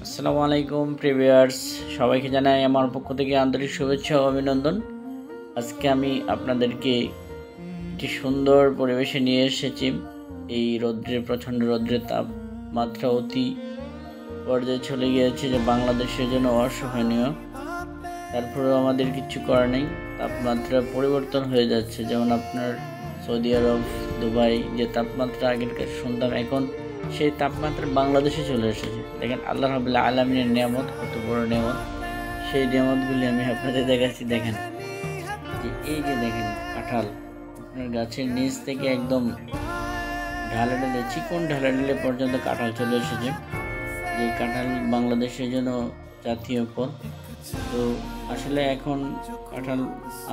আসসালামু আলাইকুম প্রিভিয়ার্স, সবাইকে জানাই আমার পক্ষ থেকে আন্তরিক শুভেচ্ছা ও অভিনন্দন। আজকে আমি আপনাদেরকে একটি সুন্দর পরিবেশে নিয়ে এসেছি। এই প্রচণ্ড রৌদ্রের তাপমাত্রা অতি পর্যায়ে চলে গিয়েছে, যে বাংলাদেশের জন্য অসহনীয়। তারপরেও আমাদের কিছু করার নেই, তাপমাত্রা পরিবর্তন হয়ে যাচ্ছে। যেমন আপনার সৌদি আরব, দুবাই যে তাপমাত্রা আগেরকার শুনতাম, এখন সেই তাপমাত্রা বাংলাদেশে চলে এসেছে। দেখেন আল্লাহ রাব্বুল আলামিনের নিয়ামত, কত বড় নিয়ামত। সেই নিয়ামতগুলি আমি আপনাদের দেখাচ্ছি। দেখেন যে এই যে দেখেন কাঁঠাল, আপনার গাছের নিচ থেকে একদম ঢালে চিকন ঢালে পর্যন্ত কাঁঠাল চলে এসেছে। যে কাঁঠাল বাংলাদেশের জন্য জাতীয় ফল। তো আসলে এখন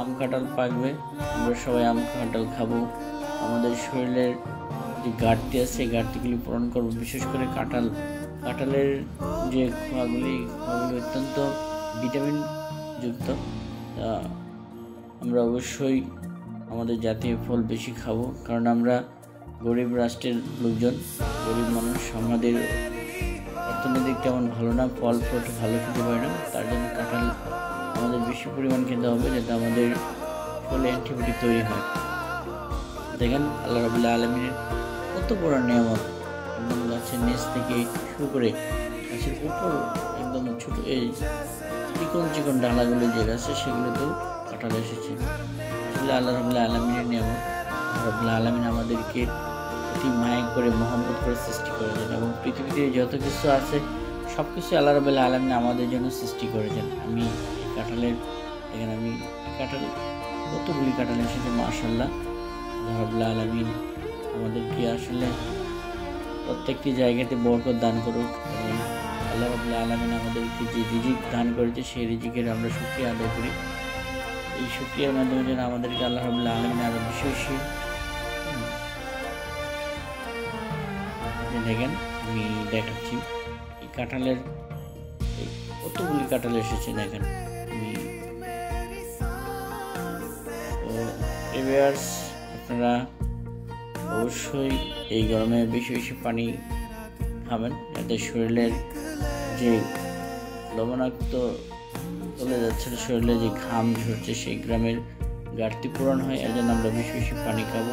আম কাঁঠাল পাকবে, আমরা সবাই আম কাঁঠাল খাবো। আমাদের শরীরের যে ঘাটতি আছে, সেই ঘাটতিগুলি পূরণ করবো। বিশেষ করে কাঁঠালের যে খোয়াগুলি অত্যন্ত ভিটামিন যুক্ত। আমরা অবশ্যই আমাদের জাতীয় ফল বেশি খাবো, কারণ আমরা গরিব রাষ্ট্রের লোকজন, গরিব মানুষ। আমাদের অর্থনৈতিক তেমন ভালো না, ফল ফ্রুট ভালো খেতে পারে না। তার জন্য কাঁঠাল আমাদের বেশি পরিমাণ খেতে হবে, যাতে আমাদের ফলে অ্যান্টিবায়োটিক তৈরি হয়। দেখেন আল্লাহ রাব্বুল আলামিনের কত বড় নিয়ামত। একদম গাছের নিচ থেকে শুরু করে গাছের উপর একদম ছোট এই চিকন ডালাগুলো যে গাছে, সেগুলোতেও কাঁঠাল এসেছে। আসলে আল্লাহ রাব্বুল আলামিনের নিয়ামত। আল্লাহ রাব্বুল আলামিন আমাদেরকে অতি মায়া করে, মহব্বত করে সৃষ্টি করেছেন, এবং পৃথিবীতে যত কিছু আছে সব কিছু আল্লাহ রাব্বুল আলামিন আমাদের জন্য সৃষ্টি করেছেন। আমি এই কাঁঠালের দেখেন, আমি কাঁঠাল কতগুলি কাঁঠাল এসেছে, মাশাআল্লাহ। আল্লাহ রাব্বুল আলামিন আমাদেরকে আসলে প্রত্যেকটি জায়গাতে বরকত দান করুক। এবং আল্লাহ রাব্বুল আলামিন আমাদেরকে যে রিজিক দান করেছে, সেই রিজিকের আমরা শুকরিয়া আদায় করি। এই শুকরিয়ার মাধ্যমে যেন আমাদেরকে আল্লাহ রাব্বুল আলামিন আরো বেশি দেখেন, আমি দেখাচ্ছি এই কাঁঠালের কতগুলি কাঁঠাল এসেছে। দেখেন আমি আপনারা অবশ্যই এই গরমে বেশি পানি খাবেন, যাতে শরীরের যে লবণাক্ত চলে যাচ্ছে, শরীরে যে ঘাম ঝরছে, সেই ঘামের ঘাটতি পূরণ হয়। এর জন্য আমরা বেশি পানি খাবো।